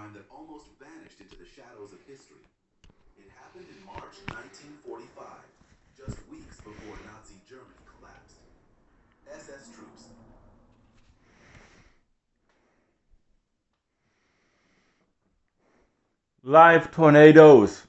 crime that almost vanished into the shadows of history. It happened in March 1945, just weeks before Nazi Germany collapsed. SS troops. Live tornadoes.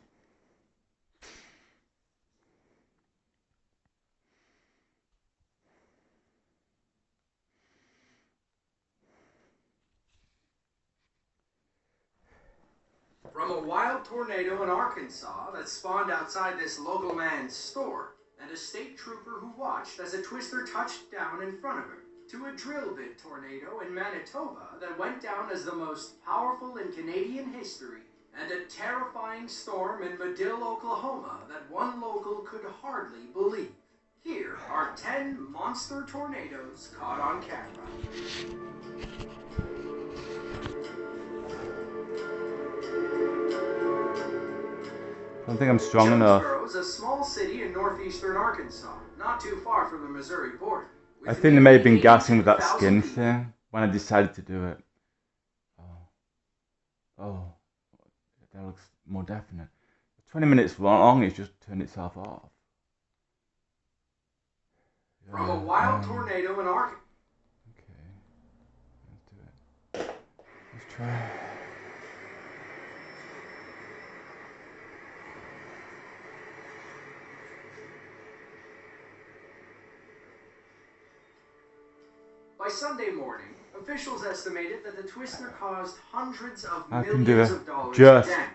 From a wild tornado in Arkansas that spawned outside this local man's store, and a state trooper who watched as a twister touched down in front of him, to a drill bit tornado in Manitoba that went down as the most powerful in Canadian history, and a terrifying storm in Medill, Oklahoma that one local could hardly believe. Here are 10 monster tornadoes caught on camera. I don't think I'm strong enough. Jonesboro is a small city in northeastern Arkansas, not too far from the Missouri border. I think they may have been gassing with that skin thing when I decided to do it. Oh, that looks more definite. 20 minutes long, it's just turned itself off. From a wild tornado in Arkansas. Okay, let's do it. Let's try. By Sunday morning, officials estimated that the twister caused hundreds of millions of dollars in damage.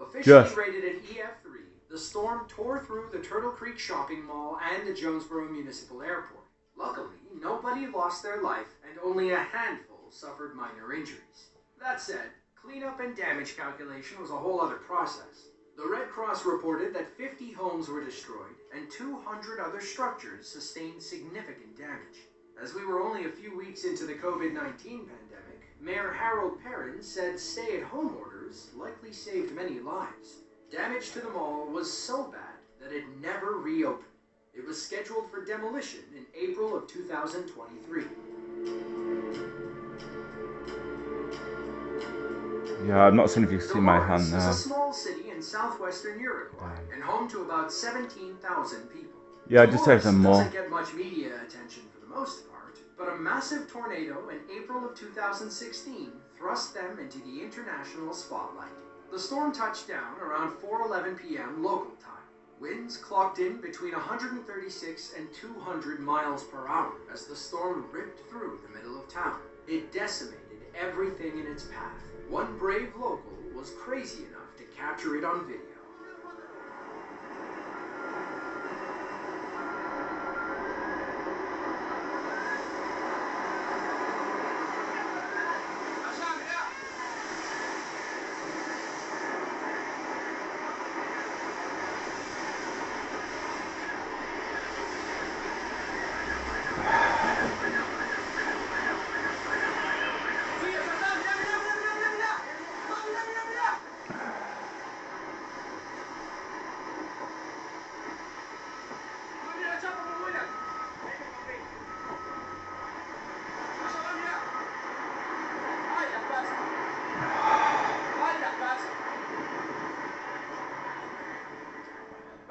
Officially rated an EF3, the storm tore through the Turtle Creek Shopping Mall and the Jonesboro Municipal Airport. Luckily, nobody lost their life and only a handful suffered minor injuries. That said, cleanup and damage calculation was a whole other process. The Red Cross reported that 50 homes were destroyed and 200 other structures sustained significant damage. As we were only a few weeks into the COVID-19 pandemic, Mayor Harold Perrin said stay-at-home orders likely saved many lives. Damage to the mall was so bad that it never reopened. It was scheduled for demolition in April of 2023. Yeah, I'm not seeing if you can see my hand now. It's a small city in southwestern Uruguay and home to about 17,000 people. Yeah, just have some more. Doesn't get much media attention for the most part, but a massive tornado in April of 2016 thrust them into the international spotlight. The storm touched down around 4:11 p.m. local time. Winds clocked in between 136 and 200 miles per hour as the storm ripped through the middle of town. It decimated everything in its path. One brave local was crazy enough to capture it on video.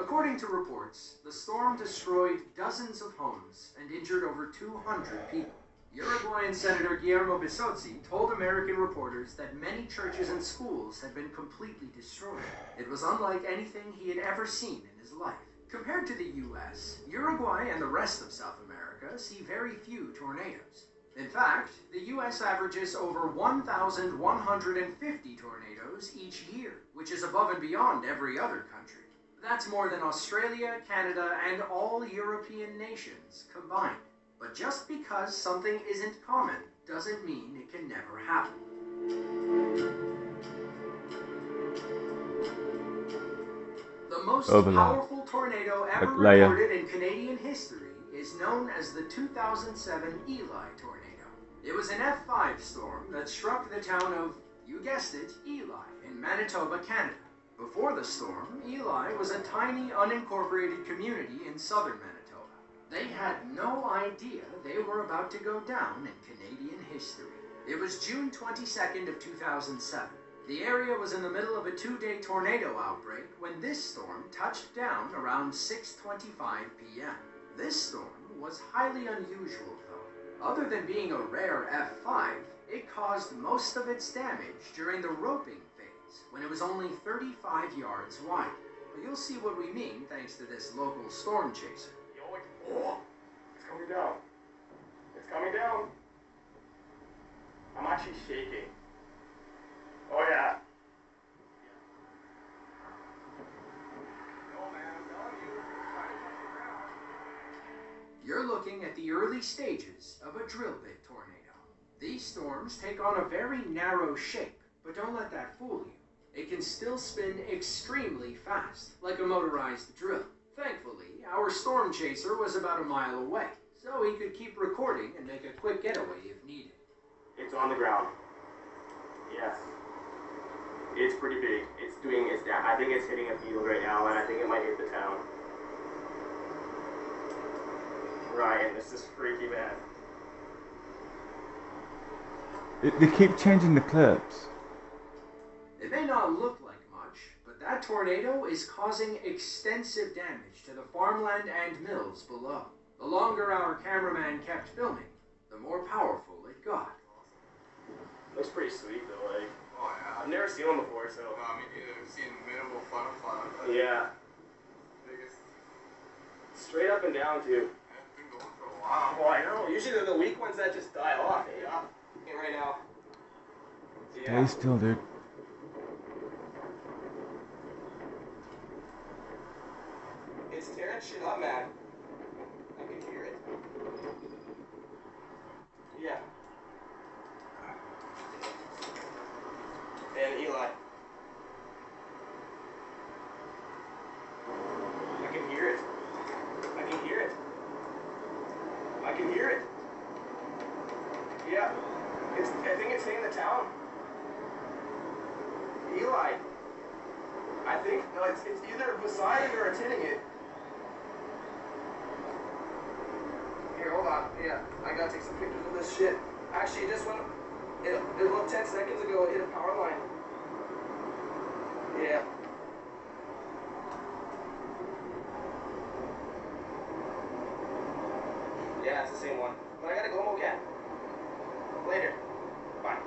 According to reports, the storm destroyed dozens of homes and injured over 200 people. Uruguayan Senator Guillermo Bisozzi told American reporters that many churches and schools had been completely destroyed. It was unlike anything he had ever seen in his life. Compared to the U.S., Uruguay and the rest of South America see very few tornadoes. In fact, the U.S. averages over 1,150 tornadoes each year, which is above and beyond every other country. That's more than Australia, Canada, and all European nations combined. But just because something isn't common doesn't mean it can never happen. The most powerful tornado ever recorded in Canadian history is known as the 2007 Eli tornado. It was an F5 storm that struck the town of, you guessed it, Eli in Manitoba, Canada. Before the storm, Eli was a tiny unincorporated community in southern Manitoba. They had no idea they were about to go down in Canadian history. It was June 22nd of 2007. The area was in the middle of a 2-day tornado outbreak when this storm touched down around 6:25 p.m. This storm was highly unusual, though. Other than being a rare F5, it caused most of its damage during the roping phase, when it was only 35 yards wide. But you'll see what we mean thanks to this local storm chaser. Oh, it's coming down. It's coming down. I'm actually shaking. Oh yeah. No man, I'm telling you. Try to touch the ground. You're looking at the early stages of a drill bit tornado. These storms take on a very narrow shape, but don't let that fool you. It can still spin extremely fast, like a motorized drill. Thankfully, our storm chaser was about a mile away, so he could keep recording and make a quick getaway if needed. It's on the ground. Yes. It's pretty big. It's doing its I think it's hitting a field right now, and I think it might hit the town. Ryan, this is freaky, man. They keep changing the clips. It may not look like much, but that tornado is causing extensive damage to the farmland and mills below. The longer our cameraman kept filming, the more powerful it got. Looks pretty sweet though, like. Oh yeah. I've never seen one before, so. No, I mean, I've seen minimal fun. Yeah. Biggest. Straight up and down too. It's been going for a while. Oh, I know. Usually they're the weak ones that just die off. Yeah. Hey, right now. Stay still, dude. It's tearing shit up, man. I can hear it. Yeah. And Eli. I can hear it. I can hear it. I can hear it. Yeah. I think it's hitting the town. Eli. I think, no, it's either beside it or it's hitting it. Here, hold on. Yeah, I gotta take some pictures of this shit. Actually, it just went, about 10 seconds ago, it hit a power line. Yeah. Yeah, it's the same one. But I gotta go home again. Later. Bye.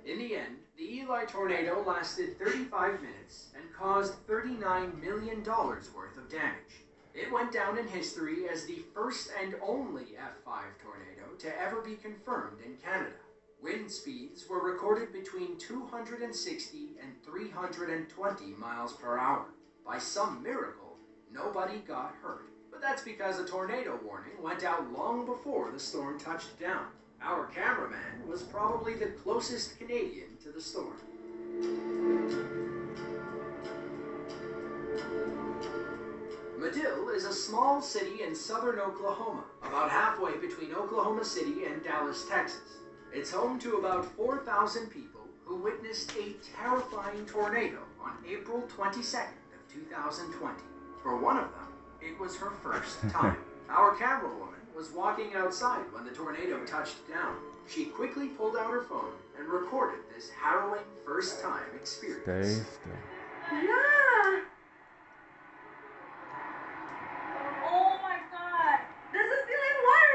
In the end, the Eli tornado lasted 35 minutes and caused $39 million worth of damage. It went down in history as the first and only F5 tornado to ever be confirmed in Canada. Wind speeds were recorded between 260 and 320 miles per hour. By some miracle, nobody got hurt. But that's because a tornado warning went out long before the storm touched down. Our cameraman was probably the closest Canadian to the storm. Medill is a small city in southern Oklahoma, about halfway between Oklahoma City and Dallas, Texas. It's home to about 4,000 people who witnessed a terrifying tornado on April 22nd of 2020. For one of them, it was her first time. Our camera woman was walking outside when the tornado touched down. She quickly pulled out her phone and recorded this harrowing first-time experience. Stay still. Yeah! Oh my god! This is feeling water,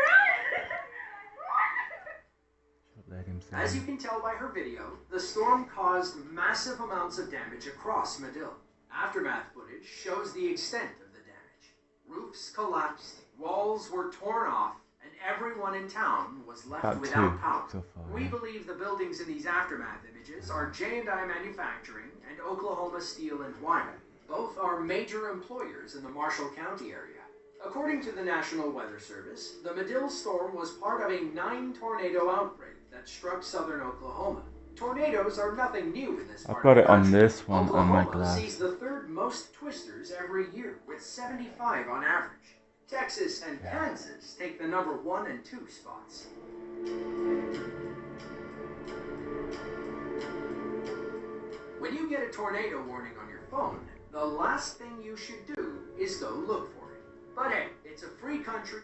Let him say. As you can tell by her video, the storm caused massive amounts of damage across Medill. Aftermath footage shows the extent of the damage. Roofs collapsed, walls were torn off, and everyone in town was left About without two power. so far, We yeah. believe the buildings in these aftermath images are J&I Manufacturing and Oklahoma Steel and Wire. Both are major employers in the Marshall County area. According to the National Weather Service, the Medill storm was part of a 9-tornado outbreak that struck southern Oklahoma. Tornadoes are nothing new in this part I've got of it the on country. this one on my Oklahoma glass. sees the third most twisters every year, with 75 on average. Texas and Kansas take the number 1 and 2 spots. When you get a tornado warning on your phone, the last thing you should do is go look for it. But hey, it's a free country.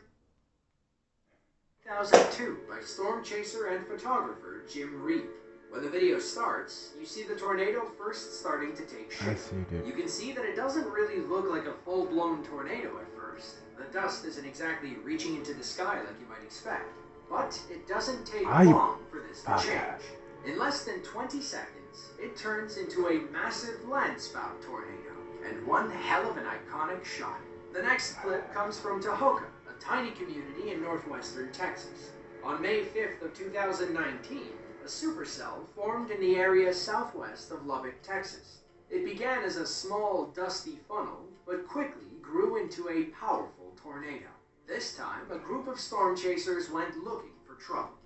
2002 by storm chaser and photographer Jim Reed. When the video starts, you see the tornado first starting to take shape. You can see that it doesn't really look like a full-blown tornado at first. The dust isn't exactly reaching into the sky like you might expect. But it doesn't take long for this to change. In less than 20 seconds, it turns into a massive landspout tornado, and one hell of an iconic shot. The next clip comes from Tahoka, a tiny community in northwestern Texas. On May 5th of 2019, a supercell formed in the area southwest of Lubbock, Texas. It began as a small, dusty funnel, but quickly grew into a powerful tornado. This time, a group of storm chasers went looking for trouble.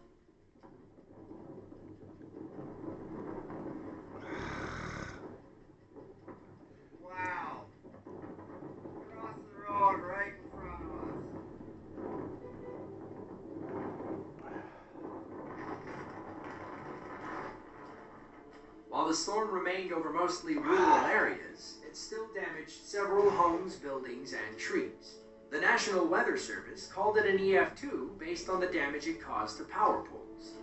Wow. Across the road right in front of us. While the storm remained over mostly rural areas, it still damaged several homes, buildings, and trees. The National Weather Service called it an EF2 based on the damage it caused to power poles.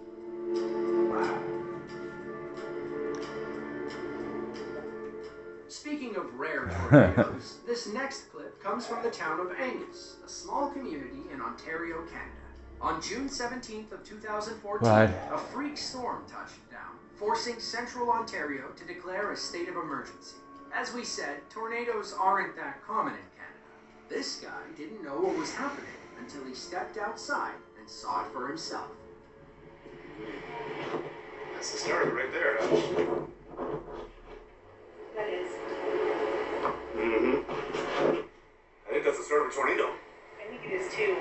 Speaking of rare tornadoes, this next clip comes from the town of Angus, a small community in Ontario, Canada. On June 17th of 2014, a freak storm touched down, forcing central Ontario to declare a state of emergency. As we said, tornadoes aren't that common in Canada. This guy didn't know what was happening until he stepped outside and saw it for himself. That's the start of it right there, huh? That is. I think that's the start of a tornado. I think it is too.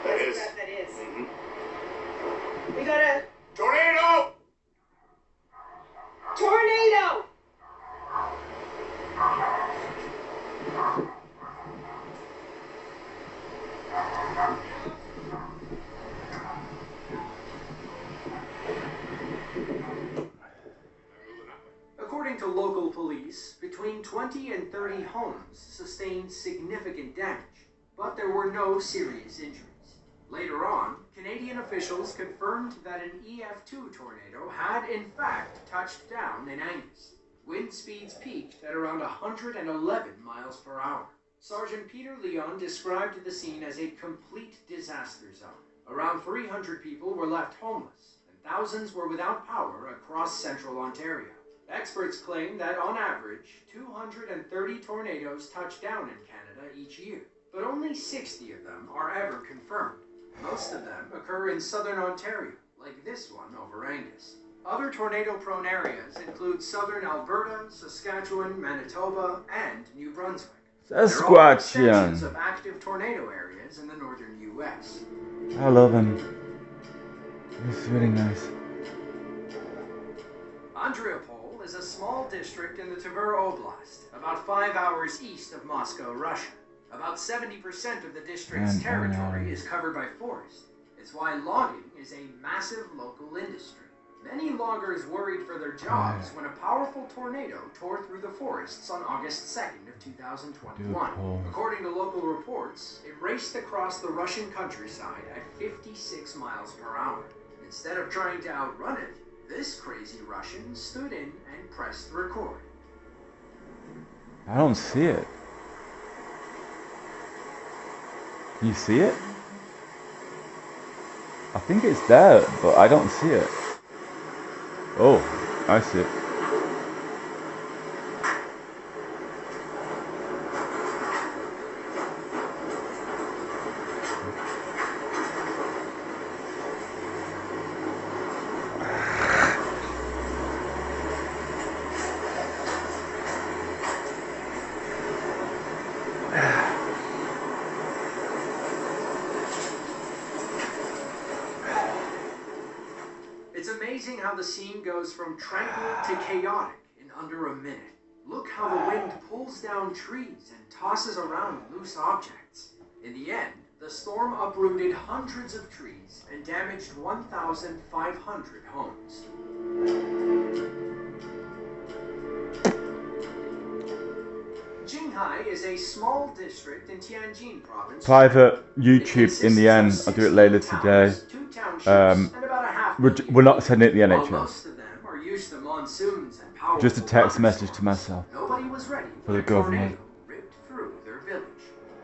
That is. That is. We got a Tornado! tornado! According to local police, between 20 and 30 homes sustained significant damage, but there were no serious injuries. Later on, Canadian officials confirmed that an EF2 tornado had in fact touched down in Angus. Wind speeds peaked at around 111 miles per hour. Sergeant Peter Leon described the scene as a complete disaster zone. Around 300 people were left homeless, and thousands were without power across central Ontario. Experts claim that on average, 230 tornadoes touch down in Canada each year, but only 60 of them are ever confirmed. Most of them occur in southern Ontario, like this one over Angus. Other tornado-prone areas include southern Alberta, Saskatchewan, Manitoba, and New Brunswick. There are extensions of active tornado areas in the northern U.S. I love him. He's really nice. Andriopol is a small district in the Tver Oblast, about 5 hours east of Moscow, Russia. About 70% of the district's territory is covered by forest. It's why logging is a massive local industry. Many loggers worried for their jobs when a powerful tornado tore through the forests on August 2nd of 2021. According to local reports, it raced across the Russian countryside at 56 miles per hour. Instead of trying to outrun it, this crazy Russian stood in and pressed record. I don't see it. You see it? I think it's there, but I don't see it. Oh, I see it. It's amazing how the scene goes from tranquil to chaotic in under a minute. Look how the wind pulls down trees and tosses around loose objects. In the end, the storm uprooted hundreds of trees and damaged 1,500 homes. Jing Jinghai is a small district in Tianjin province. Private YouTube in the end. I'll do it later today. We're not sending it to the NHS. Just a text message to myself. Nobody was ready for the government. Ripped through their village.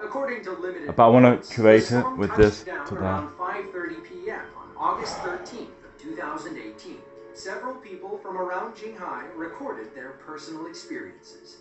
According to limited but I want to create it with this today. Around 5:30 p.m. on August 13th of 2018. Several people from around Jinghai recorded their personal experiences.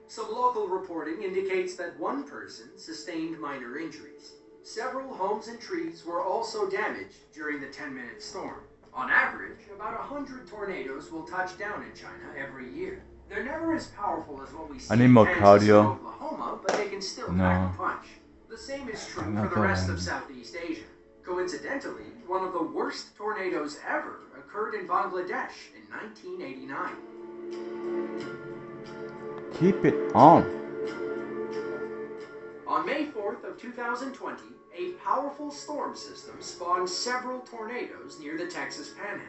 Some local reporting indicates that one person sustained minor injuries. Several homes and trees were also damaged during the 10-minute storm. On average, about 100 tornadoes will touch down in China every year. They're never as powerful as what we see in Kansas cardio. and Oklahoma, but they can still pack a punch. The same is true for the rest of Southeast Asia. Coincidentally, one of the worst tornadoes ever occurred in Bangladesh in 1989. Keep it on. On May 4th of 2020, a powerful storm system spawned several tornadoes near the Texas Panhandle.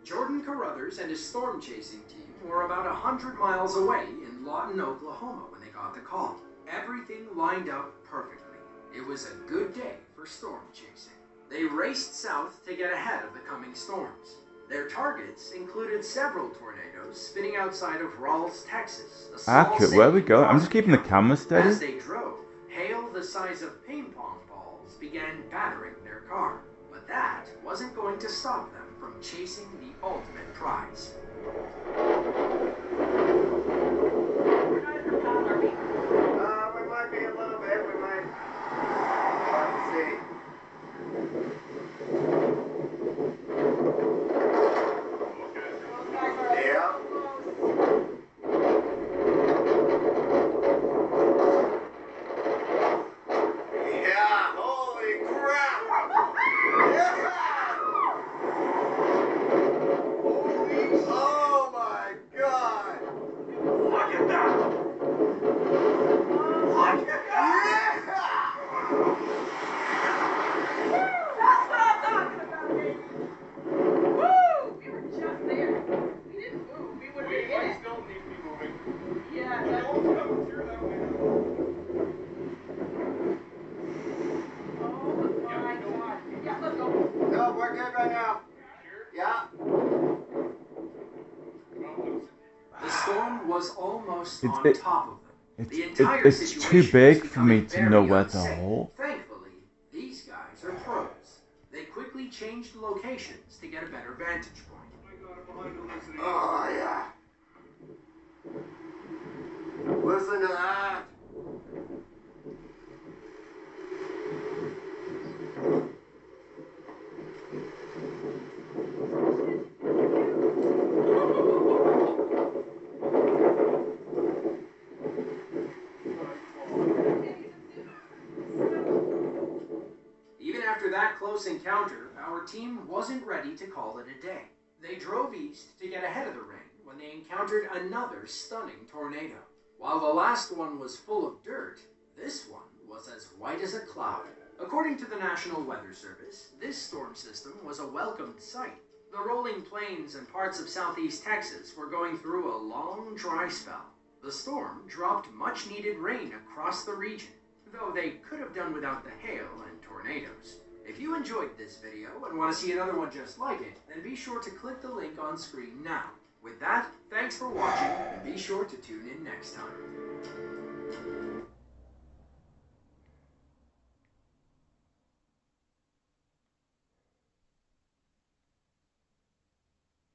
Jordan Carruthers and his storm chasing team were about 100 miles away in Lawton, Oklahoma when they got the call. Everything lined up perfectly. It was a good day for storm chasing. They raced south to get ahead of the coming storms. Their targets included several tornadoes spinning outside of Ralls, Texas. Accurate, where we go? I'm just keeping the camera steady. As they drove, hail the size of ping-pong balls began battering their car. But that wasn't going to stop them from chasing the ultimate prize. We might be a little bit, we might. Let's see. Yeah. Yeah, holy crap! Yeah! Oh my god! Look at that! Look at that! That's what I'm talking about, baby. Woo! We were just there. We didn't move. We would have been in it. Still need to be moving. Yeah, The that's... old coming through that window. Oh my god. Yeah, let's go. No, we're good right now. Sure? Yeah. Well, lose it. The storm was almost on It- top of them. The It's entire too situation big was for me becoming to very know where to unsafe. hold. Thankfully, these guys are pros. They quickly changed locations to get a better vantage point. Oh my god, I'm behind hallucinating. Oh yeah. Listen to that. Even after that close encounter, our team wasn't ready to call it a day. They drove east to get ahead of the rain when they encountered another stunning tornado. While the last one was full of dirt, this one was as white as a cloud. According to the National Weather Service, this storm system was a welcomed sight. The rolling plains and parts of southeast Texas were going through a long, dry spell. The storm dropped much-needed rain across the region, though they could have done without the hail and tornadoes. If you enjoyed this video and want to see another one just like it, then be sure to click the link on screen now. With that, thanks for watching, and be sure to tune in next time.